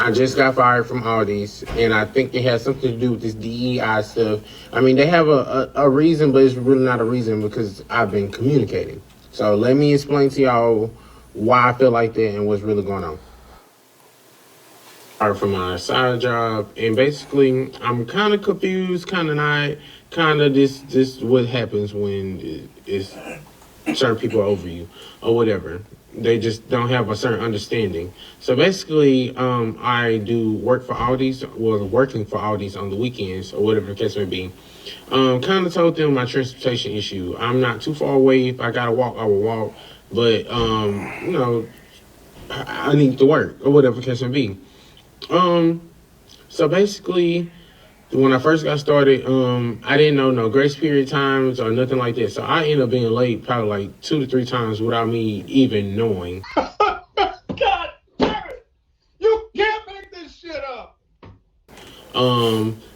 I just got fired from Aldi's, and I think it has something to do with this DEI stuff. I mean, they have a reason, but it's really not a reason because I've been communicating. So let me explain to y'all why I feel like that and what's really going on. Fired from my side job, and basically, I'm kind of confused, kind of not, kind of this what happens when it's certain people over you or whatever. They just don't have a certain understanding. So basically, I do work for Aldi's, well, working for Aldi's on the weekends or whatever the case may be. Kind of told them my transportation issue. I'm not too far away. If I gotta walk, I will walk. But I need to work or whatever the case may be. Um, so basically, when I first got started, I didn't know no grace period times or nothing like that. So I ended up being late probably like 2 to 3 times without me even knowing. God damn it! You can't make this shit up!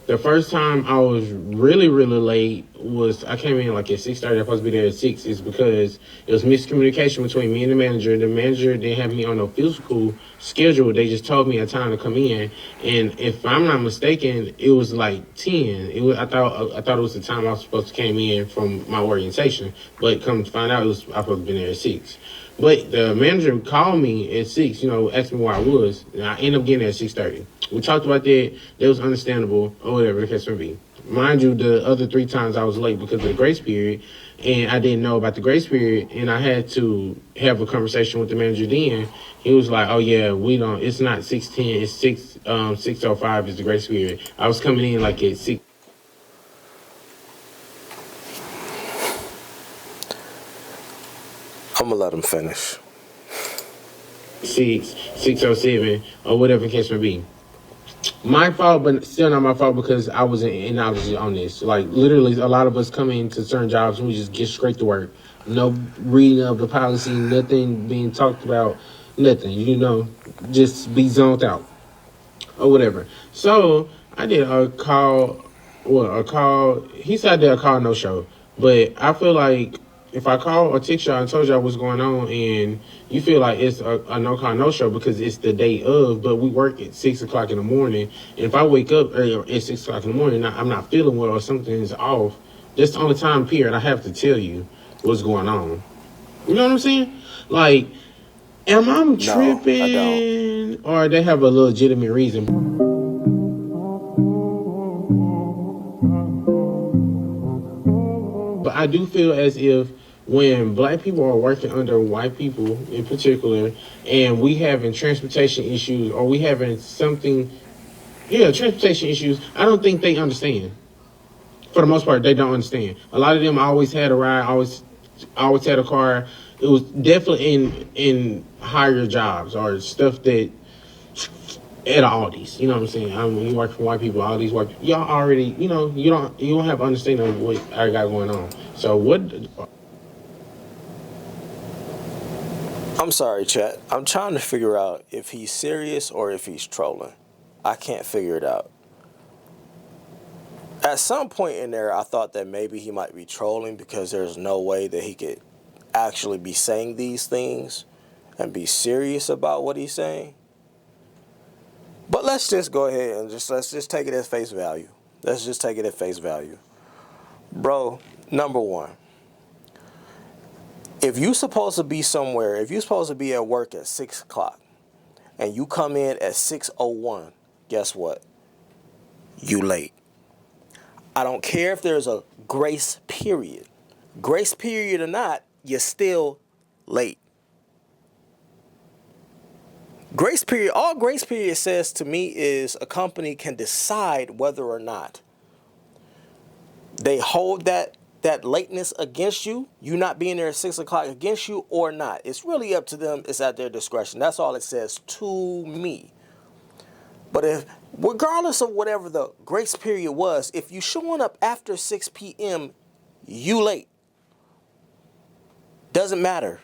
The first time I was really late was I came in like at 6:30. I'm supposed to be there at 6. Is because it was miscommunication between me and the manager. The manager didn't have me on a physical schedule. They just told me a time to come in, and if I'm not mistaken, it was like 10. I thought it was the time I was supposed to came in from my orientation, but come to find out, I was supposed to be there at 6. But the manager called me at 6, asked me where I was, and I ended up getting there at 6:30. We talked about that. That was understandable, or whatever the case may be. Mind you, the other 3 times I was late because of the grace period, and I didn't know about the grace period, and I had to have a conversation with the manager then. He was like, "Oh yeah, we don't. It's not 6:10. It's 6:05 is the grace period." I was coming in like at 6. I'm gonna let him finish. 6:07, or whatever the case may be. My fault, but still not my fault because I was inknowledgeable on this. Like literally, a lot of us come into certain jobs and we just get straight to work. No reading of the policy, nothing being talked about, nothing. Just be zoned out or whatever. So I did a call. Well, a call. He said I did a call no show, but I feel like if I call or text y'all and told y'all what's going on, and you feel like it's a no call no show because it's the day of, but we work at 6 o'clock in the morning, and if I wake up at 6 o'clock in the morning, I'm not feeling well or something is off. That's the only time period I have to tell you what's going on. You know what I'm saying? Like, am I No, I don't. tripping, or they have a legitimate reason? But I do feel as if when black people are working under white people in particular, and we having transportation issues or we having something, yeah, transportation issues, I don't think they understand. For the most part, they don't understand. A lot of them always had a ride, always had a car. It was definitely in higher jobs or stuff that at Aldi's. You know what I'm saying? I mean, you work for white people, all these white people, y'all already, you don't have understanding of what I got going on. So what? I'm sorry, chat. I'm trying to figure out if he's serious or if he's trolling. I can't figure it out. At some point in there, I thought that maybe he might be trolling because there's no way that he could actually be saying these things and be serious about what he's saying. But let's just go ahead and let's just take it at face value. Let's just take it at face value. Bro, number one, if you're supposed to be somewhere, if you're supposed to be at work at 6 o'clock and you come in at 6:01, guess what? You late. I don't care if there's a grace period. Grace period or not, you're still late. Grace period, all grace period says to me is a company can decide whether or not they hold that lateness against you, you not being there at 6 o'clock against you or not. It's really up to them. It's at their discretion. That's all it says to me. But if, regardless of whatever the grace period was, if you showing up after 6 p.m., you late. Doesn't matter.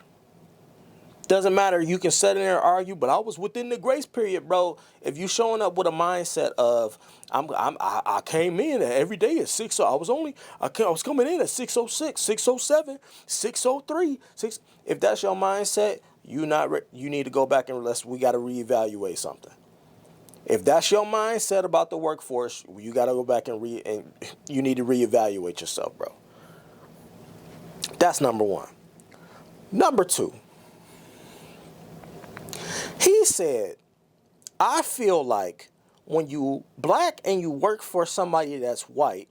Doesn't matter. You can sit in there and argue, but I was within the grace period, bro. If you showing up with a mindset of I came in every day at 6, so I was coming in at 6:06, 6:07, 6:03, 6. If that's your mindset, you need to go back and we got to reevaluate something. If that's your mindset about the workforce, you got to go back and you need to reevaluate yourself, bro. That's number one. Number two, he said, I feel like when you black and you work for somebody that's white,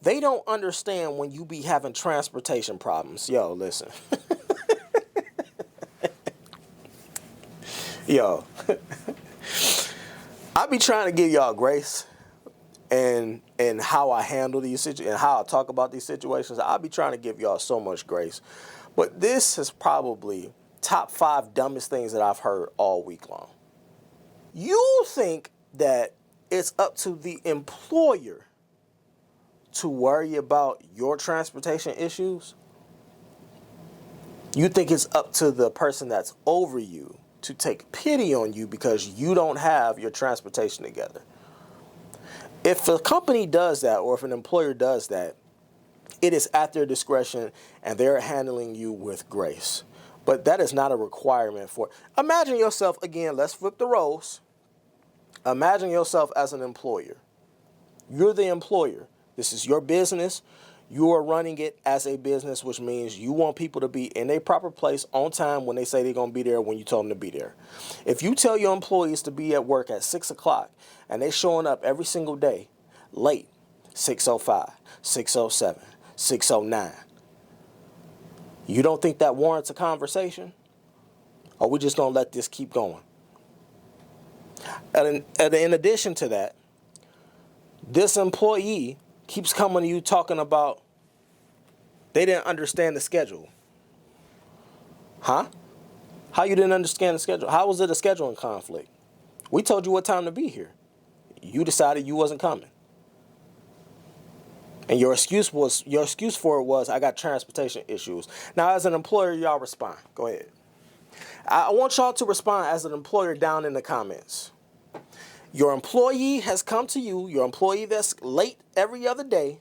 they don't understand when you be having transportation problems. Yo, listen. Yo, I be trying to give y'all grace and how I handle these situations and how I talk about these situations. I be trying to give y'all so much grace. But this is probably top 5 dumbest things that I've heard all week long. You think that it's up to the employer to worry about your transportation issues? You think it's up to the person that's over you to take pity on you because you don't have your transportation together. If a company does that, or if an employer does that, it is at their discretion and they're handling you with grace. But that is not a requirement for... Imagine yourself, again, let's flip the roles. Imagine yourself as an employer. You're the employer. This is your business. You are running it as a business, which means you want people to be in a proper place on time when they say they're going to be there when you tell them to be there. If you tell your employees to be at work at 6 o'clock and they're showing up every single day late, 6:05, 6:07, 6:09, you don't think that warrants a conversation? Or we just going to let this keep going? And in addition to that, this employee keeps coming to you talking about they didn't understand the schedule. Huh? How you didn't understand the schedule? How was it a scheduling conflict? We told you what time to be here. You decided you wasn't coming. And your excuse for it was, I got transportation issues. Now, as an employer, y'all respond. Go ahead. I want y'all to respond as an employer down in the comments. Your employee has come to you, your employee that's late every other day.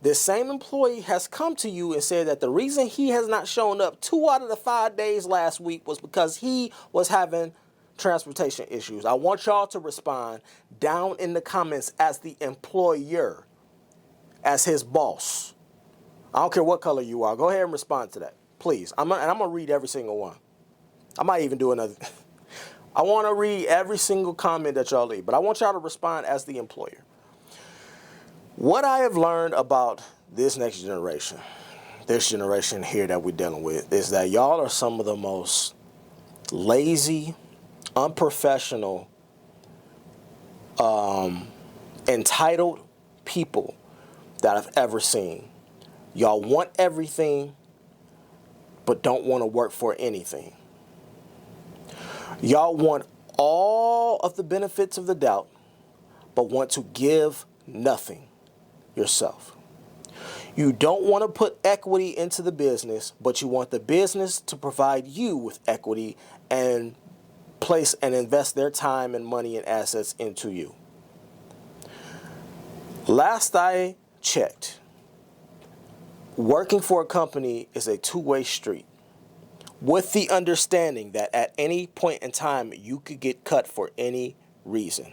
This same employee has come to you and said that the reason he has not shown up 2 out of the 5 days last week was because he was having transportation issues. I want y'all to respond down in the comments as the employer, as his boss. I don't care what color you are. Go ahead and respond to that, please. I'm going to read every single one. I might even do another. I want to read every single comment that y'all leave, but I want y'all to respond as the employer. What I have learned about this next generation, this generation here that we're dealing with, is that y'all are some of the most lazy, unprofessional, entitled people that I've ever seen. Y'all want everything, but don't want to work for anything. Y'all want all of the benefits of the doubt, but want to give nothing yourself. You don't want to put equity into the business, but you want the business to provide you with equity and place and invest their time and money and assets into you. Last I checked, working for a company is a two-way street, with the understanding that at any point in time you could get cut for any reason.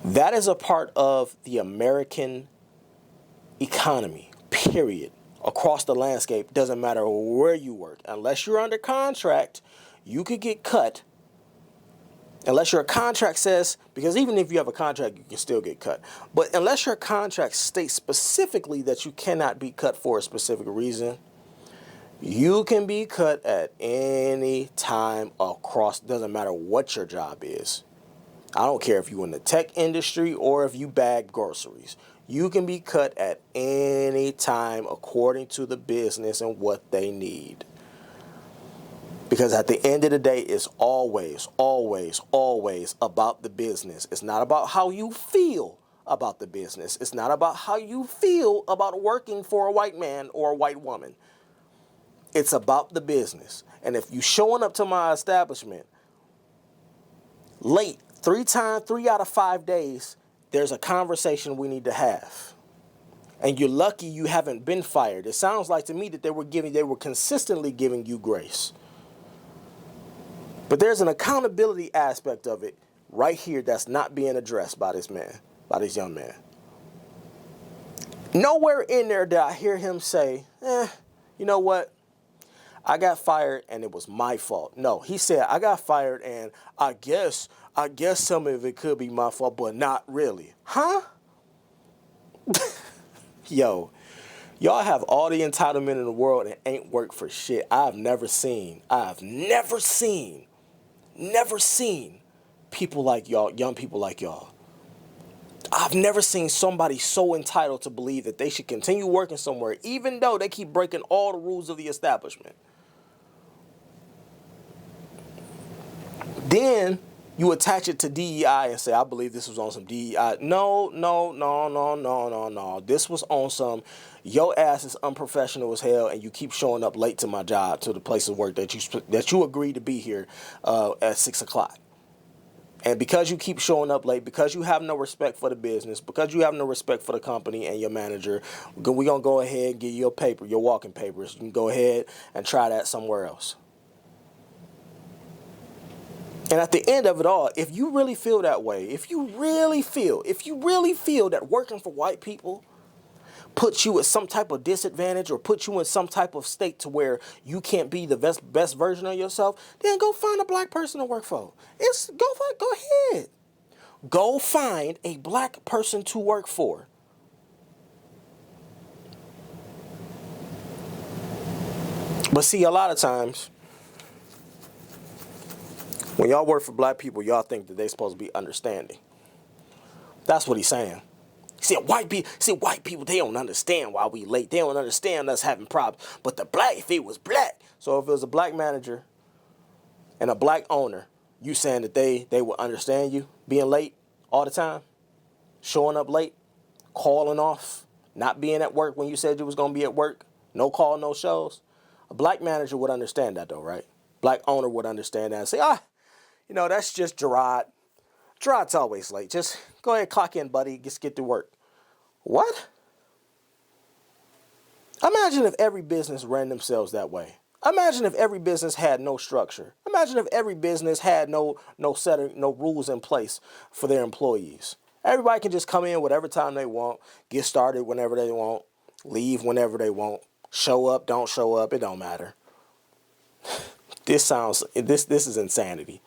That is a part of the American economy, period. Across the landscape, doesn't matter where you work. Unless you're under contract, you could get cut. Unless your contract says, because even if you have a contract, you can still get cut. But unless your contract states specifically that you cannot be cut for a specific reason, you can be cut at any time across, doesn't matter what your job is. I don't care if you're in the tech industry or if you bag groceries. You can be cut at any time according to the business and what they need. Because at the end of the day, it's always, always, always about the business. It's not about how you feel about the business. It's not about how you feel about working for a white man or a white woman. It's about the business. And if you showing up to my establishment late 3 out of 5 days, there's a conversation we need to have. And you're lucky you haven't been fired. It sounds like to me that they were consistently giving you grace. But there's an accountability aspect of it right here that's not being addressed by this man, by this young man. Nowhere in there did I hear him say, you know what? I got fired and it was my fault. No, he said, I got fired and I guess some of it could be my fault, but not really. Huh? Yo, y'all have all the entitlement in the world and ain't worked for shit. I've never seen people like y'all, young people like y'all. I've never seen somebody so entitled to believe that they should continue working somewhere, even though they keep breaking all the rules of the establishment. Then you attach it to DEI and say, I believe this was on some DEI. No. This was on some, your ass is unprofessional as hell and you keep showing up late to my job, to the place of work that you agreed to be here at 6 o'clock. And because you keep showing up late, because you have no respect for the business, because you have no respect for the company and your manager, we're going to go ahead and give you your paper, your walking papers. You can go ahead and try that somewhere else. And at the end of it all, if you really feel that way, if you really feel that working for white people puts you at some type of disadvantage or puts you in some type of state to where you can't be the best version of yourself, then go find a black person to work for. Go ahead. Go find a black person to work for. But see, a lot of times, when y'all work for black people, y'all think that they're supposed to be understanding. That's what he's saying. See, white people, they don't understand why we late. They don't understand us having problems. But if it was black. So if it was a black manager and a black owner, you saying that they would understand you being late all the time? Showing up late? Calling off? Not being at work when you said you was going to be at work? No call, no shows? A black manager would understand that though, right? Black owner would understand that and say, that's just Gerard. Gerard's always late. Just go ahead, clock in, buddy. Just get to work. What? Imagine if every business ran themselves that way. Imagine if every business had no structure. Imagine if every business had no rules in place for their employees. Everybody can just come in whatever time they want, get started whenever they want, leave whenever they want, show up, don't show up, it don't matter. This is insanity.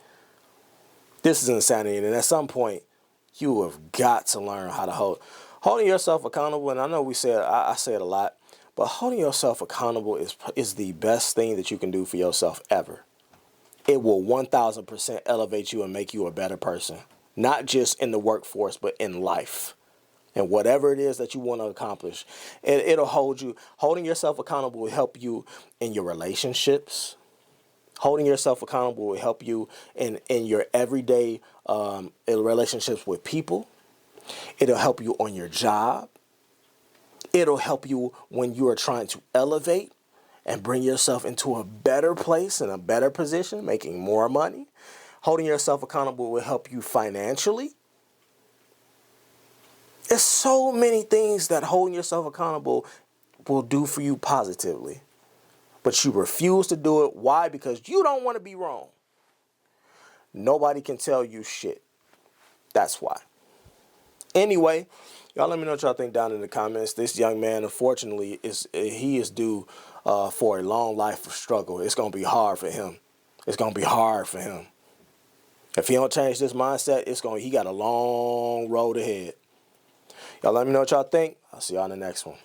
This is insanity, and at some point, you have got to learn how to holding yourself accountable. And I know I say it a lot, but holding yourself accountable is the best thing that you can do for yourself ever. It will 1,000% elevate you and make you a better person, not just in the workforce, but in life. And whatever it is that you want to accomplish, it'll hold you. Holding yourself accountable will help you in your relationships. Holding yourself accountable will help you in your everyday relationships with people. It'll help you on your job. It'll help you when you are trying to elevate and bring yourself into a better place and a better position, making more money. Holding yourself accountable will help you financially. There's so many things that holding yourself accountable will do for you positively. But you refuse to do it. Why? Because you don't want to be wrong. Nobody can tell you shit. That's why. Anyway, y'all let me know what y'all think down in the comments. This young man, unfortunately, is due for a long life of struggle. It's going to be hard for him. It's going to be hard for him. If he don't change this mindset, he got a long road ahead. Y'all let me know what y'all think. I'll see y'all in the next one.